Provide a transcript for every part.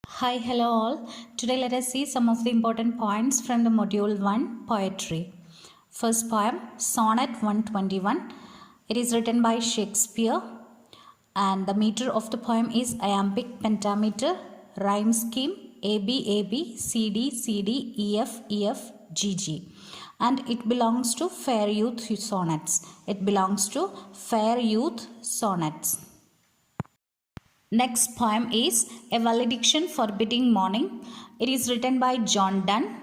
Hi, hello all. Today let us see some of the important points from the module 1 poetry. First poem Sonnet 121. It is written by Shakespeare and the meter of the poem is iambic pentameter, rhyme scheme AB CD CD EF EF GG, and it belongs to Fair Youth Sonnets. It belongs to Fair Youth Sonnets. Next poem is A Valediction Forbidding Mourning. It is written by John Donne.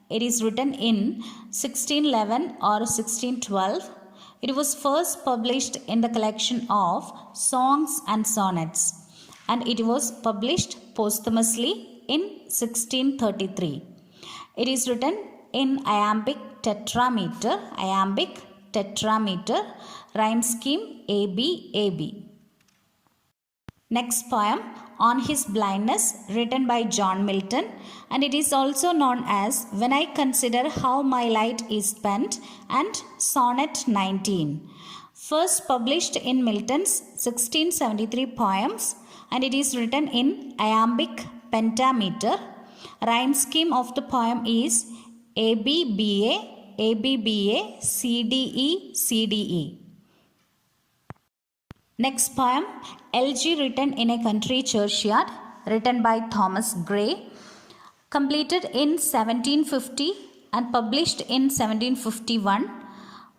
It is written in 1611 or 1612. It was first published in the collection of Songs and Sonnets, and it was published posthumously in 1633. It is written in iambic tetrameter, rhyme scheme AB. Next poem On His Blindness, written by John Milton, and it is also known as When I Consider How My Light is Spent and Sonnet 19. First published in Milton's 1673 poems, and it is written in iambic pentameter. Rhyme scheme of the poem is ABBA, CDE. Next poem, LG written in a country churchyard, written by Thomas Gray, completed in 1750 and published in 1751.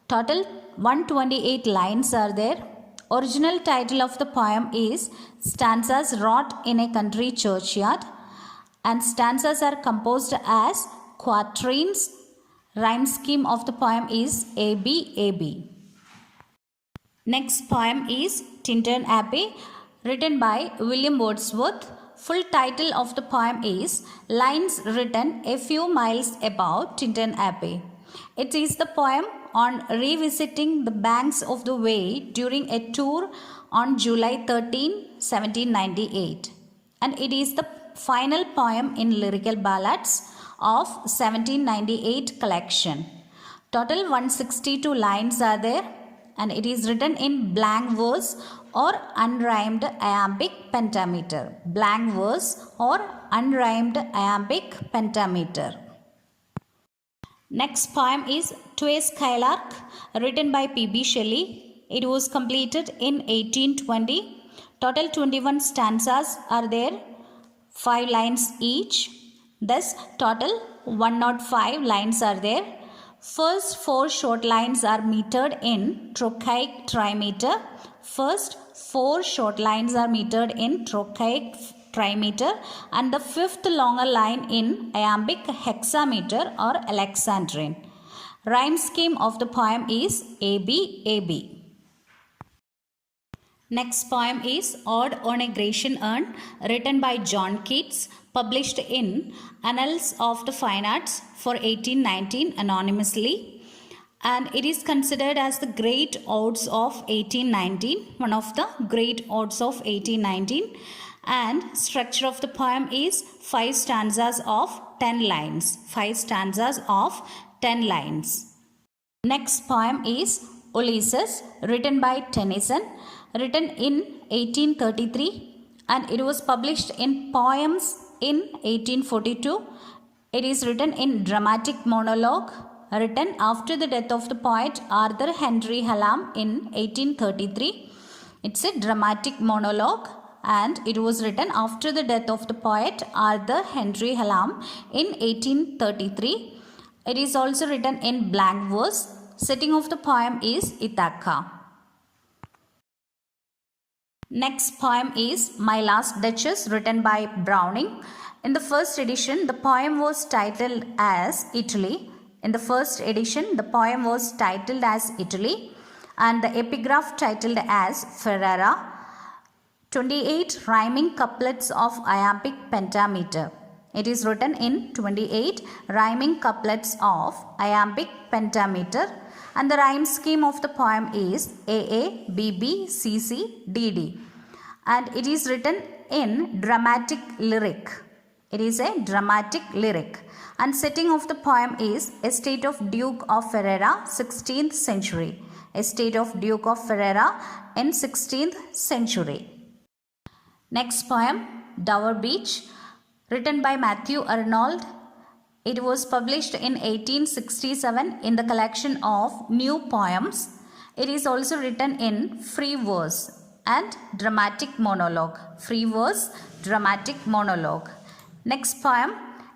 Total 128 lines are there. Original title of the poem is Stanzas Wrought in a Country Churchyard, and stanzas are composed as quatrains. Rhyme scheme of the poem is AB. Next poem is Tintern Abbey, written by William Wordsworth. Full title of the poem is Lines Written a Few Miles Above Tintern Abbey. It is the poem on revisiting the banks of the Wey during a tour on July 13, 1798. And it is the final poem in Lyrical Ballads of 1798 collection. Total 162 lines are there, and it is written in blank verse or unrhymed iambic pentameter. Blank verse or unrhymed iambic pentameter. Next poem is To a Skylark, written by P.B. Shelley. It was completed in 1820. Total 21 stanzas are there, 5 lines each. Thus, total 105 lines are there. First 4 short lines are metered in trochaic trimeter. First 4 short lines are metered in trochaic trimeter, and the 5th longer line in iambic hexameter or alexandrine. Rhyme scheme of the poem is AB. Next poem is Ode on a Grecian Urn, written by John Keats, published in Annals of the Fine Arts for 1819 anonymously, and it is considered as the great odes of 1819, one of the great odes of 1819, and structure of the poem is 5 stanzas of 10 lines. Next poem is Ulysses, written by Tennyson, written in 1833, and it was published in Poems in 1842. It is written in dramatic monologue, written after the death of the poet Arthur Henry Hallam in 1833. It's a dramatic monologue, and it was written after the death of the poet Arthur Henry Hallam in 1833. It is also written in blank verse. Setting of the poem is Ithaca. Next poem is My Last Duchess, written by Browning. In the first edition, the poem was titled as Italy. And the epigraph titled as Ferrara. 28 rhyming couplets of iambic pentameter. It is written in 28 rhyming couplets of iambic pentameter, and the rhyme scheme of the poem is AA, BB, CC, DD, and it is written in dramatic lyric. It is a dramatic lyric, and setting of the poem is Estate of Duke of Ferrara, 16th century. Estate of Duke of Ferrara in 16th century. Next poem, Dover Beach, written by Matthew Arnold. It was published in 1867 in the collection of new poems. It is also written in free verse and dramatic monologue. Free verse, dramatic monologue. Next poem,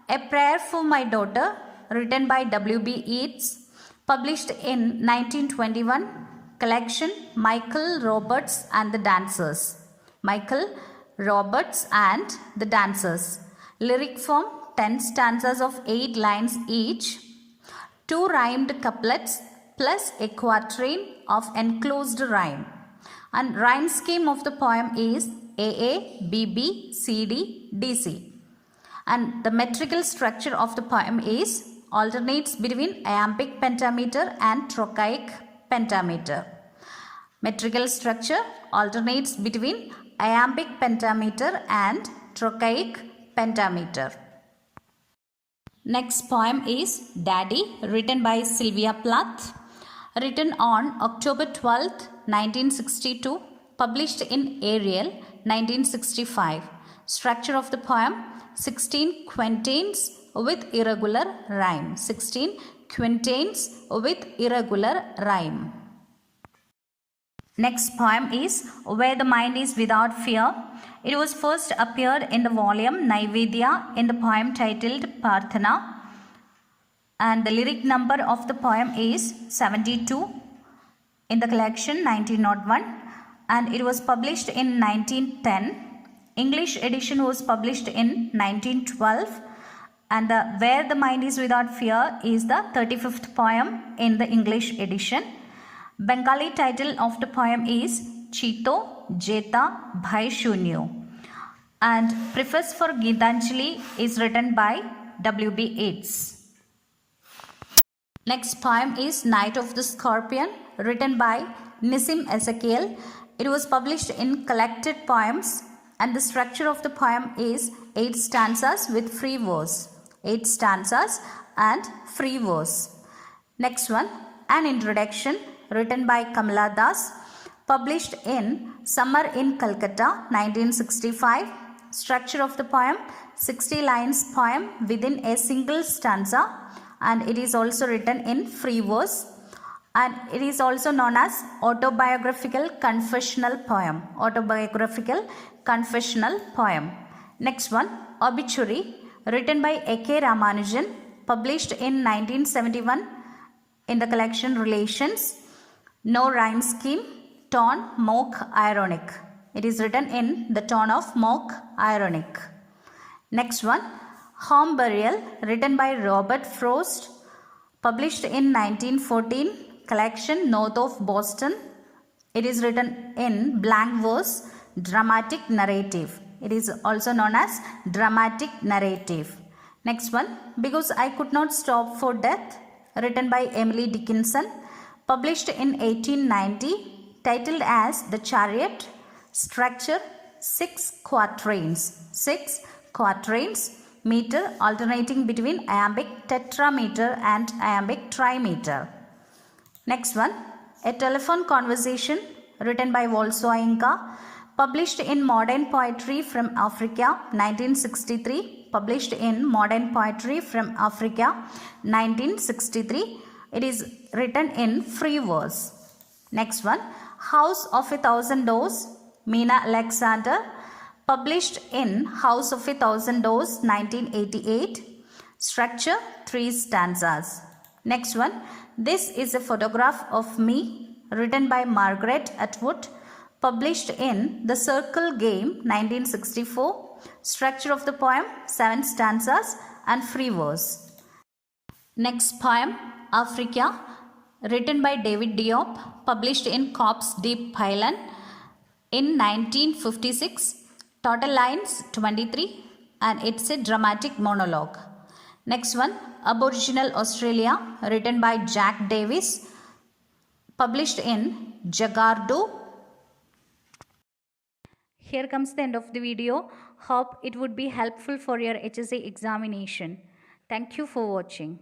A Prayer for My Daughter, written by W.B. Yeats, published in 1921, collection Michael Roberts and the Dancers. Michael Roberts and the Dancers. Lyric form, 10 stanzas of 8 lines each, 2 rhymed couplets plus a quatrain of enclosed rhyme. And rhyme scheme of the poem is AA, BB, CD, DC. And the metrical structure of the poem is alternates between iambic pentameter and trochaic pentameter. Metrical structure alternates between iambic pentameter and trochaic pentameter. Next poem is Daddy, written by Sylvia Plath, written on October 12th, 1962, published in Ariel, 1965. Structure of the poem, 16 quatrains with irregular rhyme. 16 quatrains with irregular rhyme. Next poem is Where the Mind is Without Fear. It was first appeared in the volume Naivedya in the poem titled Parthana. And the lyric number of the poem is 72 in the collection 1901. And it was published in 1910. English edition was published in 1912. And the Where the Mind is Without Fear is the 35th poem in the English edition. Bengali title of the poem is Chito Jeta Bhai Shunyo. And preface for Gitanjali is written by W.B. Yeats. Next poem is Night of the Scorpion, written by Nissim Ezekiel. It was published in Collected Poems, and the structure of the poem is 8 stanzas with free verse. 8 stanzas and free verse. Next one, An Introduction, written by Kamala Das, published in Summer in Calcutta, 1965. Structure of the poem, 60 lines poem within a single stanza, and it is also written in free verse, and it is also known as autobiographical confessional poem. Autobiographical confessional poem. Next one, Obituary, written by A.K. Ramanujan, published in 1971 in the collection Relations. No rhyme scheme, tone mock ironic. It is written in the tone of mock ironic. Next one, Home Burial, written by Robert Frost, published in 1914, collection North of Boston. It is written in blank verse, dramatic narrative. It is also known as dramatic narrative. Next one, Because I Could Not Stop for Death, written by Emily Dickinson, published in 1890, titled as The Chariot. Structure, 6 quatrains. 6 quatrains, meter alternating between iambic tetrameter and iambic trimeter. Next one, A Telephone Conversation, written by Wolsoinka, published in Modern Poetry from Africa, 1963. Published in Modern Poetry from Africa, 1963. It is written in free verse. Next one, House of a Thousand Doors, Mina Alexander, published in House of a Thousand Doors, 1988. Structure, 3 stanzas. Next one, This is a Photograph of Me, written by Margaret Atwood, published in The Circle Game, 1964. Structure of the poem, 7 stanzas and free verse. Next poem, Africa, written by David Diop, published in Cops Deep Pylon in 1956. Total lines 23, and it's a dramatic monologue. Next one, Aboriginal Australia, written by Jack Davis, published in Jagardo. Here comes the end of the video. Hope it would be helpful for your HSA examination. Thank you for watching.